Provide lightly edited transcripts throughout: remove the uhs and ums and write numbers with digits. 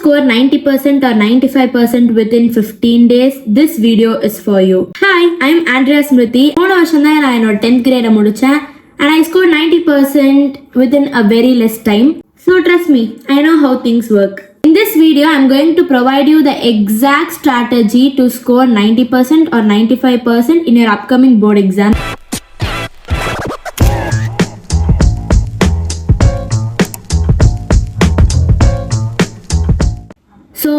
score 90% or 95% within 15 days, this video is for you. Hi, I'm Andrea Smriti. போன வருஷம் தான் நான் என்னோட 10th grade முடிச்சேன் and I scored 90% within a very less time. So trust me, I know how things work. In this video, I'm going to provide you the exact strategy to score 90% or 95% in your upcoming board exam. So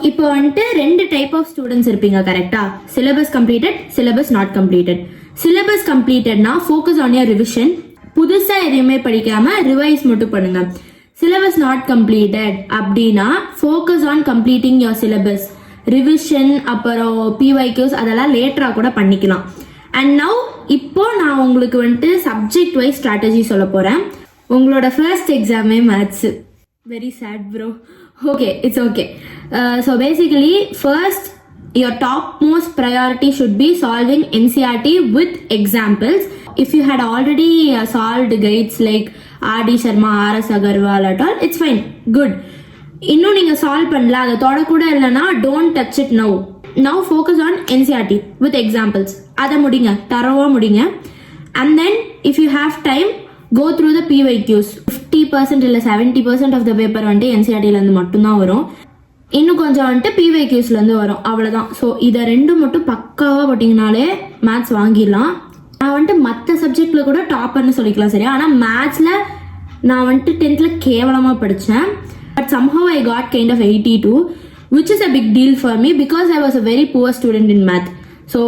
இப்போ வந்துட்டு ரெண்டு type of students இருப்பீங்க கரெக்டா? Syllabus completed, syllabus not completed. Syllabus கம்ப்ளீட்டட்னா focus on your revision, புதுசாக எதையுமே படிக்காம revise மட்டும் பண்ணுங்க. சிலபஸ் நாட் கம்ப்ளீட்டட் அப்படின்னா focus on completing your syllabus, revision அப்புறம் பிஒய்க்யூஸ் அதெல்லாம் லேட்டராக கூட பண்ணிக்கலாம். அண்ட் நவ் இப்போ நான் உங்களுக்கு வந்துட்டு சப்ஜெக்ட் வைஸ் ஸ்ட்ராட்டஜி சொல்ல போகிறேன். உங்களோட ஃபர்ஸ்ட் எக்ஸாமே maths. Very sad bro. Okay, it's okay. So basically first your topmost priority should be solving NCERT with examples. If you had already solved guides like R.D. Sharma, R.S. Agarwal at all, it's fine, good. இன்னும் நீங்க solve பண்ணல, அதை தொட கூட இல்லைன்னா don't touch it now. Now focus on NCERT with examples. அதை முடிங்க, தரவா முடிங்க. And then if you have time, go through the PYQs. 50% இல்லை 70% ஆஃப் த பேப்பர் வந்துட்டு என்சிஆர்டிலேருந்து மட்டும்தான் வரும். இன்னும் கொஞ்சம் வந்துட்டு பிஒய்க்யூஸ்லேருந்து வரும், அவ்வளோதான். ஸோ இதை ரெண்டும் மட்டும் பக்காவாக போட்டிங்கனாலே மேத்ஸ் வாங்கிடலாம். நான் வந்துட்டு மற்ற சப்ஜெக்டில் கூட டாப்பர்னு சொல்லிக்கலாம் சரியா. ஆனால் மேத்ஸில் நான் வந்துட்டு 10th கேவலமாக படித்தேன். But somehow I got kind of 82, which is a big deal for me because I was a very poor student in math. So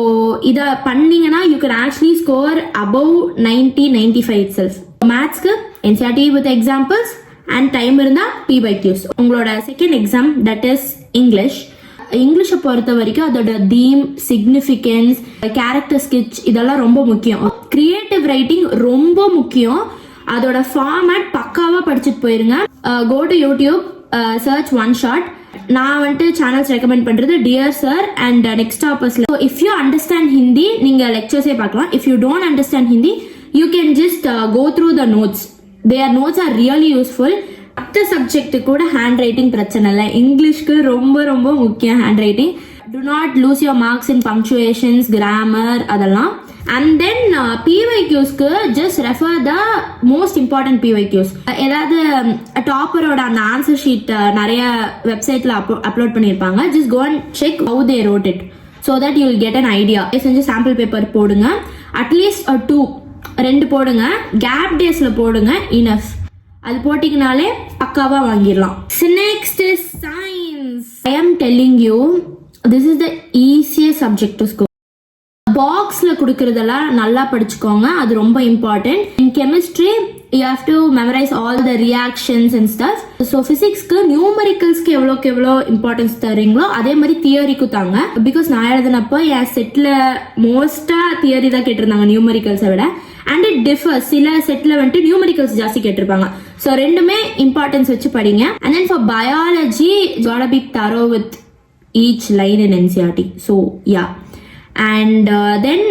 இதை பண்ணீங்கன்னா you can actually score above 90-95 itself. மேத்ஸ்க்கு NCERT with examples and time இருந்தால் PYQs. உங்களோட second exam that is English. இங்கிலீஷை பொறுத்த வரைக்கும் அதோட theme, significance, character sketch இதெல்லாம் ரொம்ப முக்கியம். கிரியேட்டிவ் ரைட்டிங் ரொம்ப முக்கியம். அதோட ஃபார்மேட் பக்காவாக படிச்சுட்டு போயிருங்க. Go to YouTube, search one shot. நான் வந்துட்டு சேனல்ஸ் ரெக்கமெண்ட் பண்றது டியர் சார் அண்ட் நெக்ஸ்ட் டாப்பர்ஸ்ல. இஃப் யூ அண்டர்ஸ்டாண்ட் ஹிந்தி நீங்க லெக்சர்ஸே பார்க்கலாம். If you don't understand Hindi you can just go through the notes. Their notes are really useful. மற்ற subject கூட hand writing பிரச்சனை இல்லை, இங்கிலீஷ்க்கு ரொம்ப ரொம்ப முக்கியம் hand writing. Do not lose your marks in punctuations, grammar அதெல்லாம். And then PYQஸ்க்கு just refer the most important PYQs. ஏதாவது டாப்பரோட அந்த ஆன்சர் ஷீட் நிறைய வெப்சைட்ல அப்லோட் பண்ணியிருப்பாங்க. just go and check how they wrote it so that you will get an idea. செஞ்சு sample paper போடுங்க, at least 2 போடுங்க, gap டேஸ்ல போடுங்க, இனஃப். அது போட்டிங்கனாலே பக்காவா வாங்கிடலாம். Next is science. ஐ ஆம் telling you this is the easiest subject to score. பாக்ஸ்ல கொடுக்கறதெல்லாம் நல்லா படிச்சுக்கோங்க, அது ரொம்ப important. In chemistry you have to memorize all the reactions and stuff. So physicsக்கு நியூமரிக்கல்ஸ்க்கு எவ்வளோக்கு எவ்வளோ இம்பார்ட்டன்ஸ் தரீங்களோ அதே மாதிரி தியரிக்கும் தாங்க. பிகாஸ் நான் எழுதினப்போ என் செட்ல மோஸ்டா தியரி தான் கேட்டிருந்தாங்க நியூமரிக்கல்ஸை விட. அண்ட் இட் டிஃபர்ஸ், சில செட்ல வந்துட்டு நியூமரிக்கல்ஸ் ஜாஸ்தி கேட்டிருப்பாங்க. ஸோ ரெண்டுமே இம்பார்ட்டன்ஸ் வச்சு படிங்க. And then for biology gotta be thorough with each line in NCERT. So yeah, and then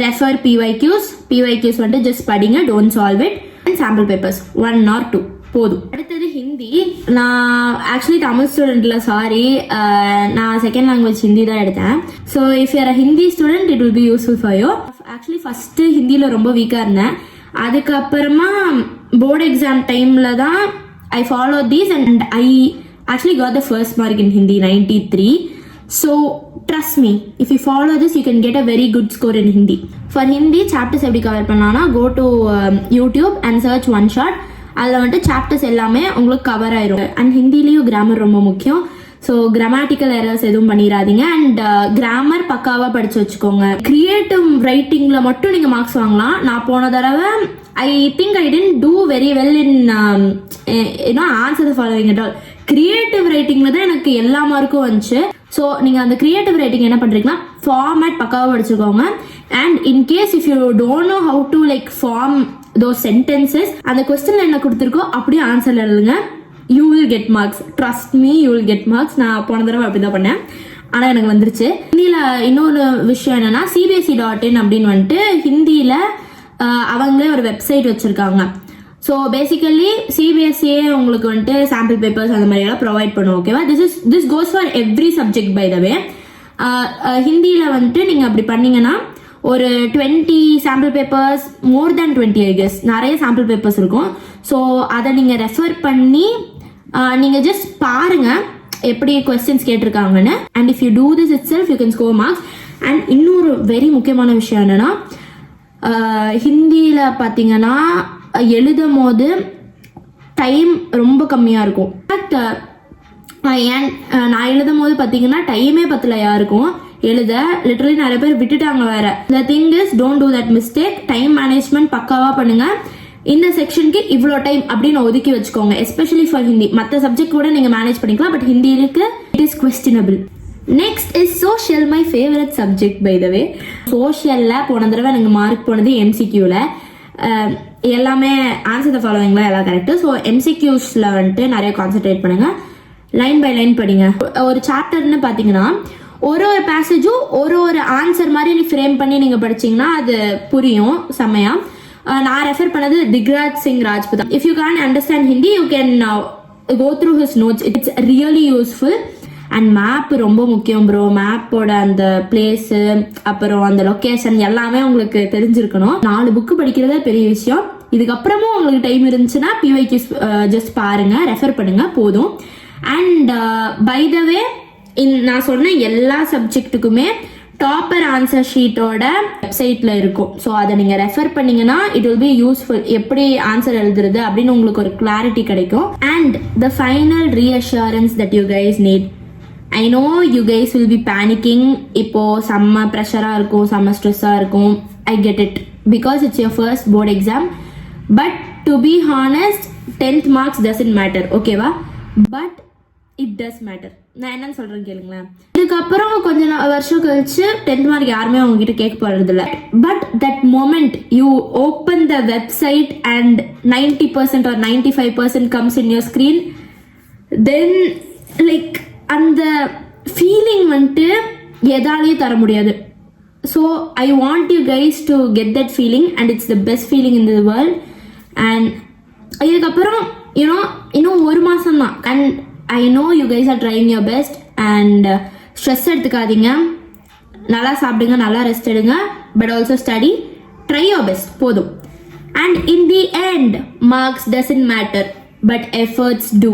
refer PYQs வந்துட்டு just படிங்க, don't solve it. and sample papers 1 or 2 போதும். அடுத்தது ஹிந்தி. நான் ஆக்சுவலி தமிழ் ஸ்டூடெண்ட்ல சாரி, நான் செகண்ட் லாங்குவேஜ் ஹிந்தி தான் எடுத்தேன். So if you're a Hindi student it will be useful for you. Actually first ஹிந்தியில் ரொம்ப வீக்காக இருந்தேன். அதுக்கப்புறமா போர்டு எக்ஸாம் டைம்ல தான் I follow these and I actually got the first mark in Hindi 93. So trust me, if you follow this you can get a very good score in Hindi. For Hindi chapters எப்படி cover பண்ணலாம்னா go to YouTube and search one shot. அதில் வந்துட்டு chapters எல்லாமே உங்களுக்கு cover ஆயிரும். And ஹிந்திலையும் grammar ரொம்ப முக்கியம். So grammatical errors எதுவும் பண்ணிடாதீங்க. அண்ட் கிராமர் பக்காவாக படிச்சு வச்சுக்கோங்க. கிரியேட்டிவ் ரைட்டிங்ல மட்டும் நீங்க மார்க்ஸ் வாங்கலாம். நான் போன தடவை I think I didn't do very well in answer following at all. Creative ரைட்டிங்ல தான் எனக்கு எல்லா மார்க்கும் வந்துச்சு. ஸோ நீங்கள் அந்த கிரியேட்டிவ் ரைட்டிங் என்ன பண்ணுறீங்கன்னா ஃபார்மேட் பக்காவாக படிச்சுக்கோங்க. And in case if you don't know how to like form those sentences, அந்த கொஸ்டின்ல என்ன கொடுத்துருக்கோ அப்படியே ஆன்சர் எழுதுங்க. you will get marks, trust me, you will get marks. நான் போன தடவை அப்படிதான் பண்ணேன், ஆனால் எனக்கு வந்துருச்சு. ஹிந்தியில் இன்னொரு விஷயம் என்னன்னா CBSE.in அப்படின்னு வந்துட்டு ஹிந்தியில் அவங்களே ஒரு வெப்சைட் வச்சுருக்காங்க. ஸோ பேசிக்கலி சிபிஎஸ்சியே உங்களுக்கு வந்துட்டு சாம்பிள் பேப்பர்ஸ் அந்த மாதிரி எல்லாம் ப்ரொவைட் பண்ணும். ஓகேவா? This goes for every subject by the way. ஹிந்தியில் வந்துட்டு நீங்கள் அப்படி பண்ணீங்கன்னா ஒரு 20 sample papers, more than 20 I guess, நிறைய சாம்பிள் பேப்பர்ஸ் இருக்கும். ஸோ அதை நீங்கள் ரெஃபர் பண்ணி நீங்கள் ஜஸ்ட் பாருங்க எப்படி கொஸ்டின்ஸ் கேட்டிருக்காங்கன்னு. And if you do this itself you can score marks. And இன்னொரு வெரி முக்கியமான விஷயம் என்னன்னா, ஹிந்தியில் பார்த்தீங்கன்னா எழுதும் போது டைம் ரொம்ப கம்மியாக இருக்கும். பட் நான் எழுதும் போது பார்த்தீங்கன்னா டைமே பத்தல யாருக்கும் எழுத. லிட்டரலி நிறைய பேர் விட்டுட்டாங்க வேற. The thing is don't do that mistake. Time management பக்காவாக பண்ணுங்க. இந்த செக்ஷனுக்கு இவ்வளோ டைம் அப்படின்னு ஒதுக்கி வச்சுக்கோங்க. Especially for Hindi. மற்ற சப்ஜெக்ட் கூட நீங்கள் மேனேஜ் பண்ணிக்கலாம், பட் ஹிந்திக்கு it is questionable. Next is social, my favourite subject by the way. சோஷியலில் போன தடவை எனக்கு மார்க் போனது எம்சிக்யூவில். எல்லாமே ஆன்சர் த ஃபாலோவிங்ல எல்லாம் கரெக்டு. ஸோ எம்சிக்யூஸில் வந்துட்டு நிறைய கான்சென்ட்ரேட் பண்ணுங்க. லைன் பை லைன் படிங்க. ஒரு சாப்டர்னு பார்த்தீங்கன்னா ஒரு பேசேஜும் ஒரு ஆன்சர் மாதிரி நீ ஃப்ரேம் பண்ணி நீங்கள் படிச்சீங்கன்னா அது புரியும் செம்மையா. நான் ரெஃபர் பண்ணது Digraj Singh Rajput. If you can understand Hindi you can go through his notes. It's really useful. And map ரொம்ப முக்கியம் ப்ரோ. மேப்போட அந்த பிளேஸு, அப்புறம் அந்த லொக்கேஷன் எல்லாமே உங்களுக்கு தெரிஞ்சிருக்கணும். 4 புக்கு படிக்கிறதே பெரிய விஷயம். இதுக்கப்புறமும் உங்களுக்கு டைம் இருந்துச்சுன்னா பிவைக்யூஸ் ஜஸ்ட் பாருங்க, ரெஃபர் பண்ணுங்க, போதும். அண்ட் பை த வே, நான் சொன்ன எல்லா சப்ஜெக்ட்டுக்குமே டாப்பர் ஆன்சர் ஷீட்டோட வெப்சைட்ல இருக்கும். ஸோ அதை நீங்க ரெஃபர் பண்ணீங்கன்னா இட் வில் பி யூஸ்ஃபுல். எப்படி ஆன்சர் எழுதுறது அப்படின்னு உங்களுக்கு ஒரு கிளாரிட்டி கிடைக்கும். And the final reassurance that you guys need. I know you guys will be panicking. இப்போ செம்ம ப்ரெஷரா இருக்கும், செம்ம ஸ்ட்ரெஸ்ஸா இருக்கும். I get it because it's your first board exam. But to be honest 10th marks doesn't matter. ஓகேவா? But it does matter. நான் என்னன்னு சொல்றேன் கேளுங்களேன். இதுக்கப்புறம் கொஞ்ச வருஷம் கழிச்சு 10th மார்க் யாருமே உங்ககிட்ட கேட்க போறது இல்லை. But that moment you open the website and 90% or 95% comes in your screen, then like அந்த ஃபீலிங் வந்துட்டு எதாலையும் தர முடியாது. So I want you guys to get that feeling and it's the best feeling in the world. And இதுக்கப்புறம் இன்னும் 1 மாதம் தான். And I know you guys are trying your best. And stress எடுத்துக்காதீங்க, நல்லா சாப்பிடுங்க, நல்லா ரெஸ்ட் எடுங்க. But also study, try your best, போதும். And in the end marks doesn't matter but efforts two.